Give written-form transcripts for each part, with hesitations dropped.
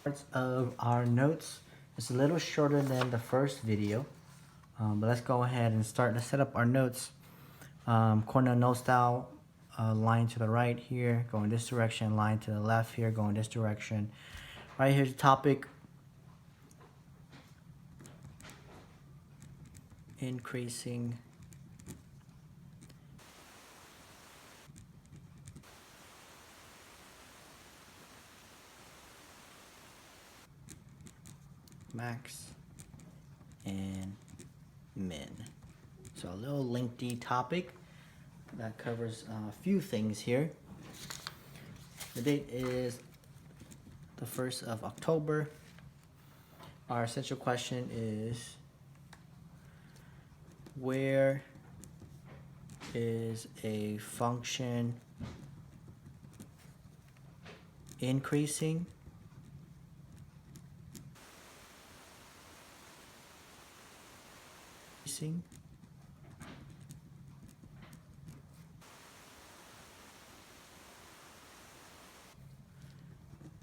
Parts of our notes. It's a little shorter than the first video, but let's go ahead and start to set up our notes. Cornell note style, line to the right here, going this direction, line to the left here, going this direction. Right here's the topic. Increasing max and min. So a little lengthy topic that covers a few things here. The date is the 1st of October. Our essential question is, where is a function increasing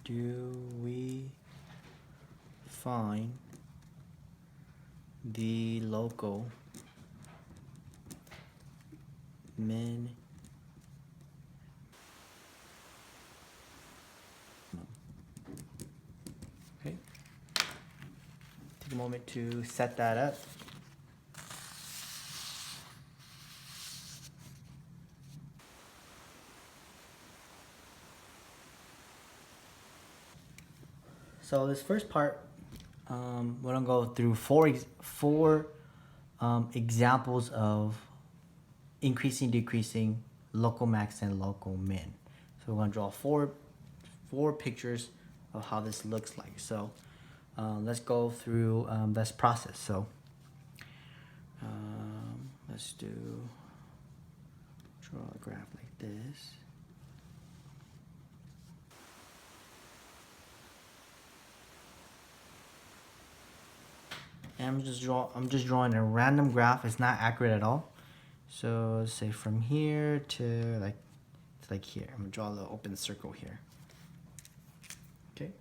do we find the local min okay, take a moment to set that up. So this first part, we're gonna go through four examples of increasing, decreasing, local max, and local min. So we're gonna draw four pictures of how this looks like. So let's go through this process. So let's draw a graph like this. And I'm just drawing a random graph. It's not accurate at all. So say from here to like here. I'm gonna draw a little open circle here. Okay.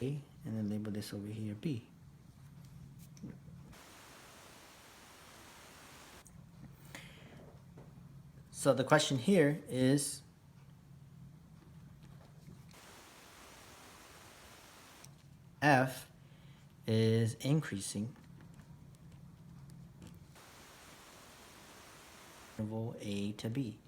A, and then label this over here B. So the question here is, F is increasing interval A to B.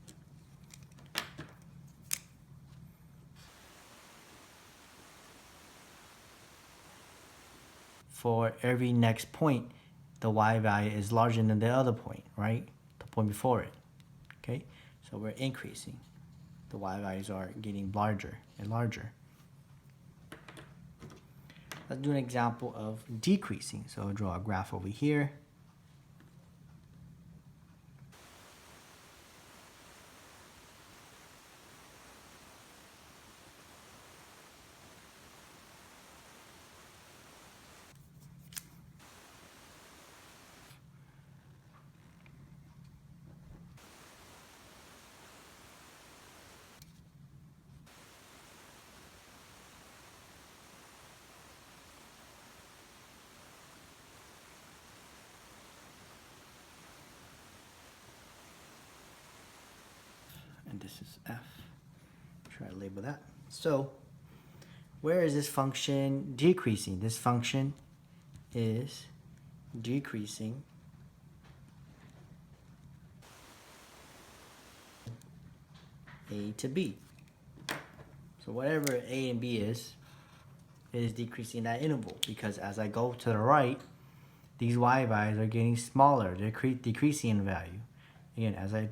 For every next point, the y value is larger than the other point, right? The point before it. Okay? So we're increasing. The y values are getting larger and larger. Let's do an example of decreasing. So I'll draw a graph over here. And this is F. Try to label that. So where is this function decreasing? This function is decreasing A to B. So whatever A and B is decreasing that interval, because as I go to the right, these y values are getting smaller. They're decreasing in value. Again, as I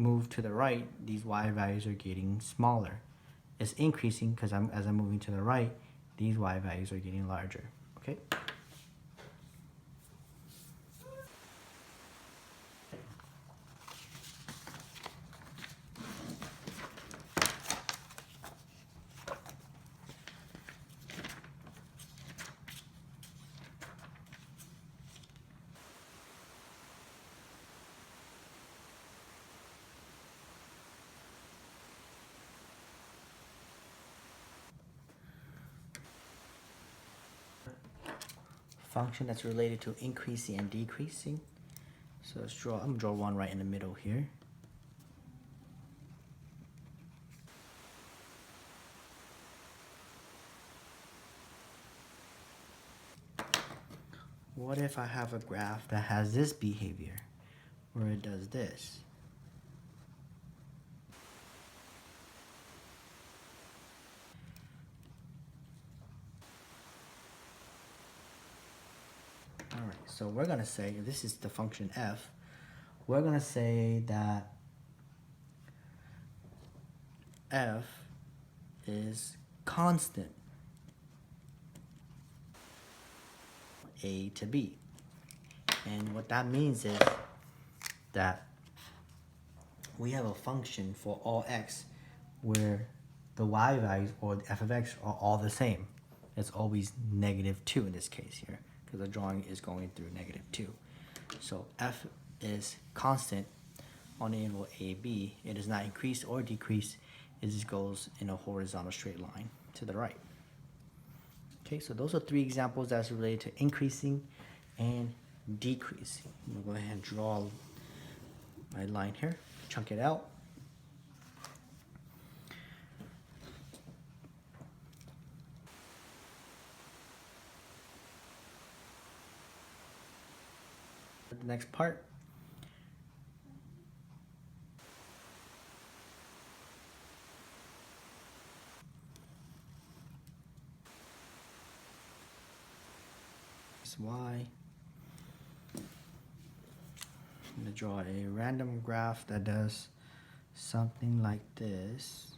move to the right, these y values are getting smaller. It's increasing because as I'm moving to the right, these y values are getting larger. Okay. function that's related to increasing and decreasing. So let's draw, I'm gonna draw one right in the middle here. What if I have a graph that has this behavior, where it does this? All right, so we're gonna say, this is the function f, we're gonna say that f is constant a to b. And what that means is that we have a function for all x where the y values or the f of x are all the same. It's always -2 in this case here, because the drawing is going through -2. So f is constant on the interval AB. It does not increase or decrease. It just goes in a horizontal straight line to the right. Okay, so those are 3 examples that's related to increasing and decreasing. I'm gonna go ahead and draw my line here, chunk it out. The next part. Y. I'm going to draw a random graph that does something like this.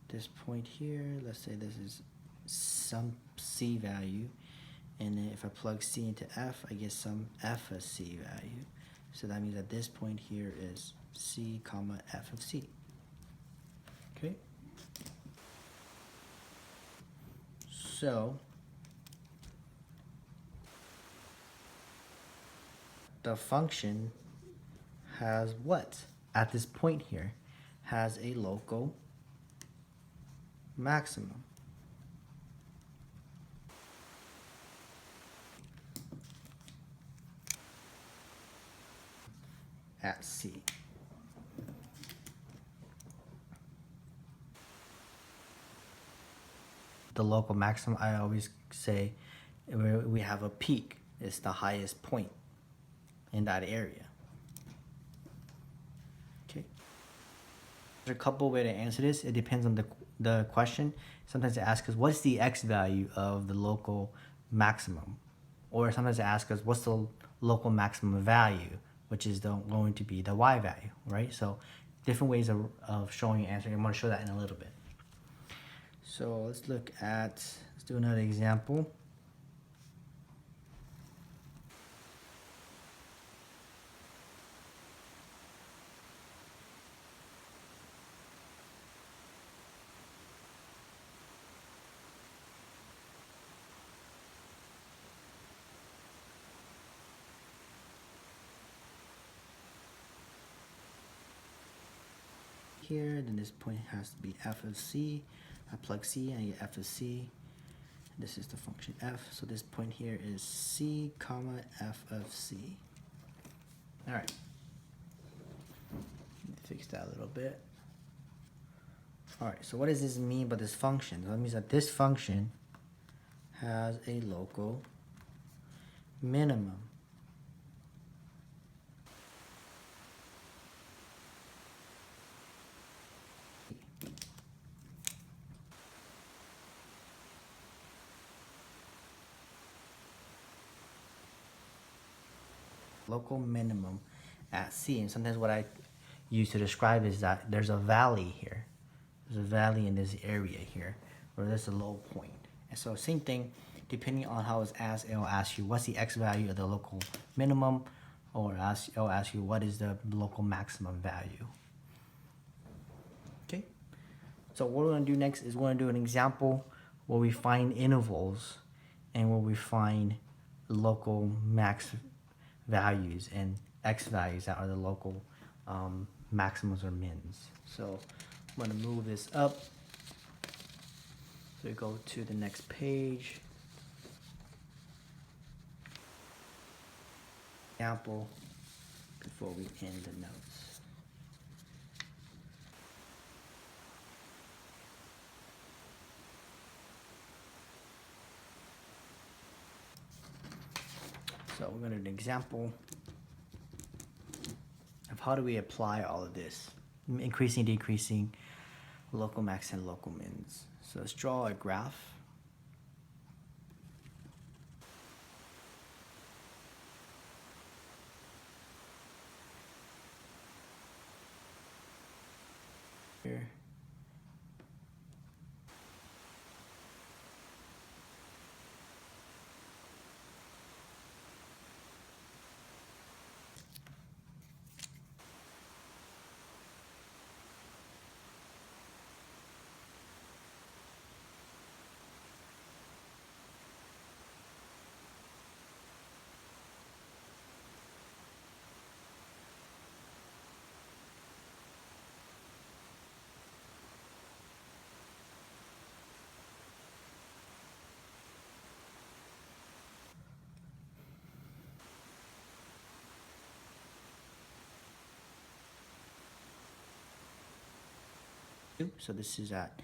This point here, let's say this is some C value, and then if I plug C into F, I get some F of C value. So that means that this point here is C comma F of C. Okay. So the function has what? At this point here, has a local maximum. At C. The local maximum, I always say, we have a peak. It's the highest point in that area. Okay. There's a couple ways to answer this. It depends on the question. Sometimes they ask us, what's the x value of the local maximum? Or sometimes they ask us, what's the local maximum value, which is going to be the y value, right? So different ways of showing and answering. I'm going to show that in a little bit. So let's do another example. Here, then this point has to be f of c. I plug c and I get f of c. This is the function f. So this point here is c comma f of c. All right. Fix that a little bit. All right. So what does this mean by this function? That means that this function has a local minimum. Local minimum at C. And sometimes what I use to describe is that there's a valley here. There's a valley in this area here where there's a low point. And so same thing, depending on how it's asked, it'll ask you what's the x value of the local minimum, or it'll ask you what is the local maximum value. Okay. So what we're going to do next is we're going to do an example where we find intervals and where we find local max values and x values that are the local maximums or mins. So I'm going to move this up. So we go to the next page. Example before we end the notes. So we're going to do an example of how do we apply all of this. Increasing, decreasing, local max and local mins. So let's draw a graph. Here. So this is at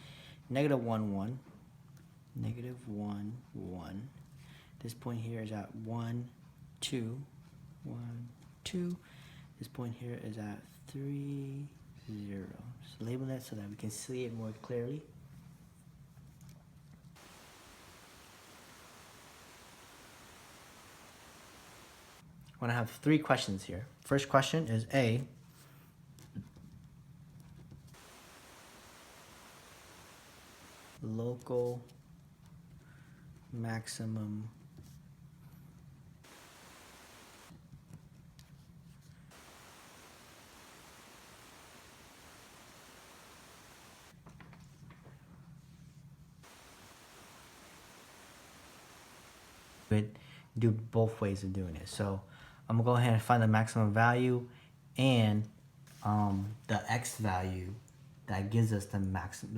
negative 1, 1, negative 1, 1. This point here is at 1, 2, 1, 2. This point here is at 3, 0. Just label that so that we can see it more clearly. I want to have 3 questions here. First question is A. Local maximum do both ways of doing it. So I'm gonna go ahead and find the maximum value and the x value that gives us the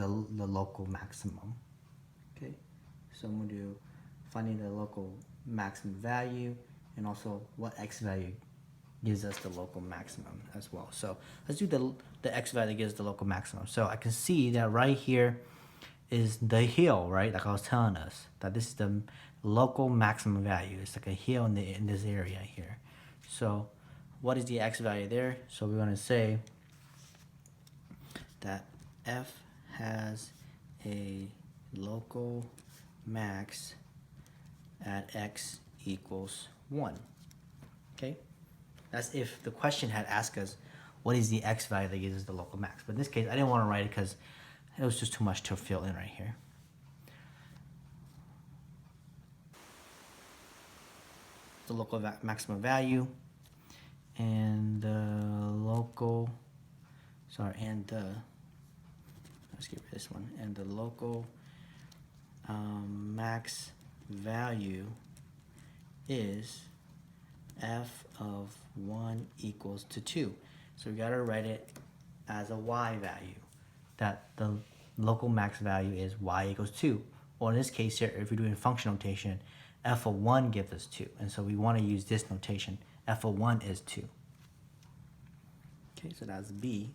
local maximum. Okay, so I'm gonna do finding the local maximum value and also what x value gives us the local maximum as well. So let's do the x value that gives the local maximum. So I can see that right here is the hill, right? Like I was telling us that this is the local maximum value. It's like a hill in this area here. So what is the x value there? So we're gonna say that f has a local max at x equals 1. Okay, that's if the question had asked us what is the x value that gives us the local max. But in this case, I didn't want to write it because it was just too much to fill in right here. The local maximum value and the local, let's get rid of this one, and the local max value is f of 1 equals to 2. So we gotta write it as a y value, that the local max value is y equals 2. Or in this case here, if we're doing function notation, f of 1 gives us 2. And so we want to use this notation. F of 1 is 2. Okay, so that's B.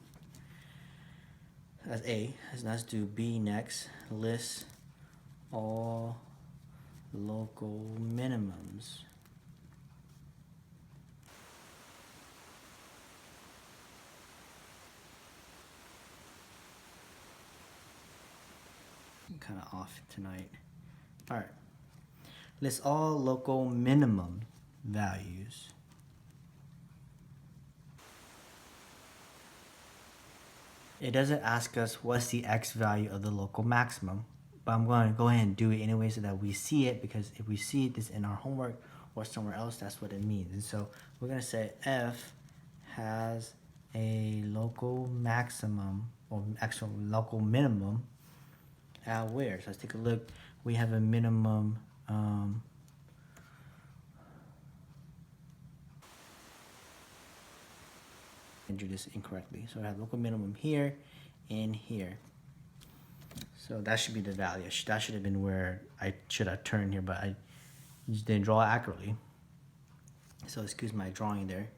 That's A. Let's do B next. List all local minimums. I'm kind of off tonight. All right. List all local minimum values. It doesn't ask us what's the x value of the local maximum, but I'm going to go ahead and do it anyway so that we see it, because if we see this in our homework or somewhere else, that's what it means. And so we're going to say f has a local maximum or actual local minimum at where? So let's take a look. We have a minimum and do this incorrectly. So I have local minimum here in here. So that should be the value. That should have been where I should have turned here, but I just didn't draw accurately. So excuse my drawing there.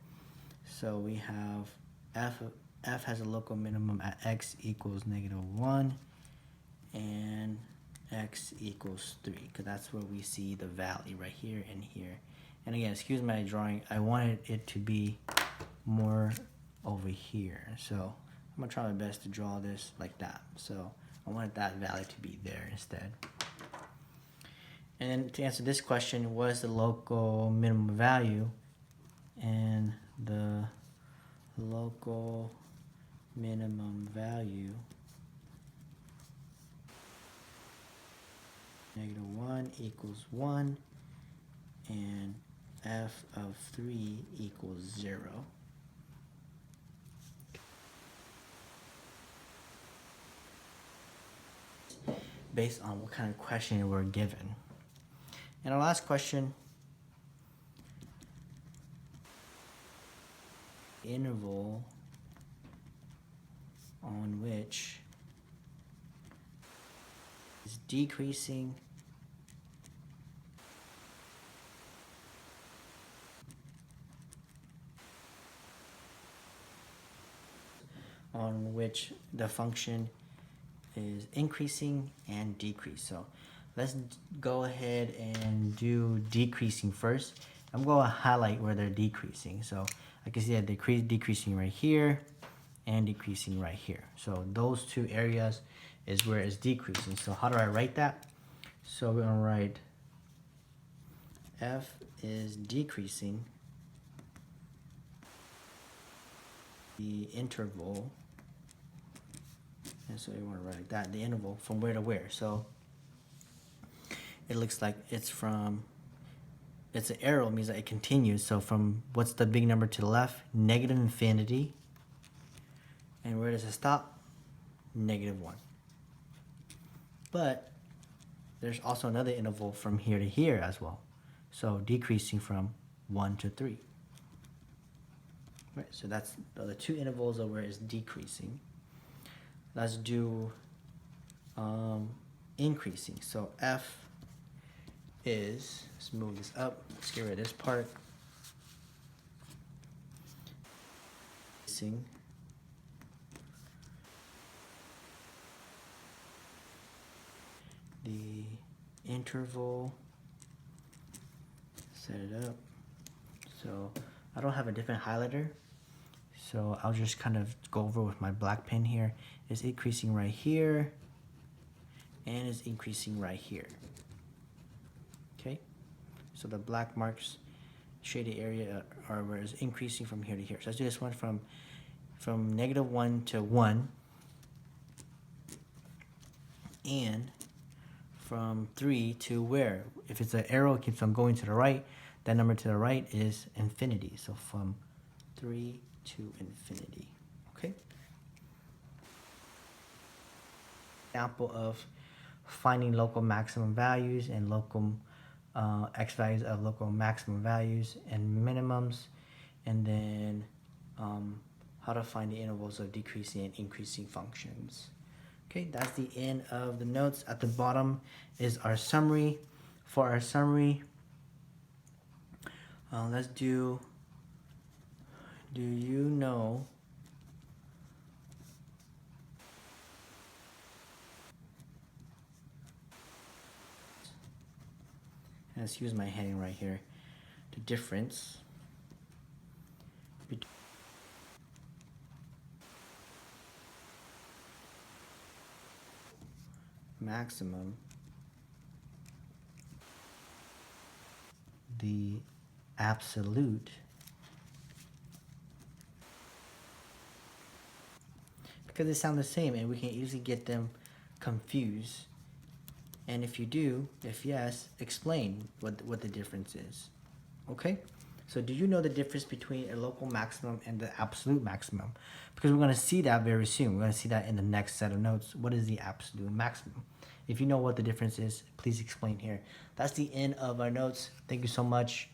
So we have f has a local minimum at x equals -1 and x equals 3, because that's where we see the value right here and here. And again, excuse my drawing, I wanted it to be more over here. So I'm gonna try my best to draw this like that. So I wanted that value to be there instead. And to answer this question, what is the local minimum value? And the local minimum value -1 equals 1 and f of 3 equals 0. Based on what kind of question we're given. And our last question, interval on which is decreasing on which the function is increasing and decrease. So let's go ahead and do decreasing first. I'm going to highlight where they're decreasing. So I can see that they're decreasing right here and decreasing right here. So those two areas is where it's decreasing. So how do I write that? So we're going to write f is decreasing the interval. And so you want to write like that, the interval from where to where. So it looks like it's from, it's an arrow, means that it continues. So from, what's the big number to the left? -infinity. And where does it stop? -1. But there's also another interval from here to here as well. So decreasing from 1 to 3. Right, so that's the two intervals of where it's decreasing. Let's do increasing. So f is, let's move this up, let's get rid of this part. The interval, set it up. So I don't have a different highlighter, so I'll just kind of go over with my black pen here. It's increasing right here and it's increasing right here. Okay, so the black marks shaded area are where it's increasing from here to here. So let's do this one from -1 to 1 and from 3 to where? If it's an arrow, it keeps on going to the right. That number to the right is infinity. So from 3 to infinity. Okay. Example of finding local maximum values and local x values of local maximum values and minimums, and then how to find the intervals of decreasing and increasing functions. Okay, that's the end of the notes. At the bottom is our summary. For our summary, let's do you know let's use my heading right here, the difference between maximum, the absolute, because they sound the same and we can easily get them confused. And if you do, if yes, explain what the difference is. Okay? So do you know the difference between a local maximum and the absolute maximum? Because we're going to see that very soon. We're going to see that in the next set of notes. What is the absolute maximum? If you know what the difference is, please explain here. That's the end of our notes. Thank you so much.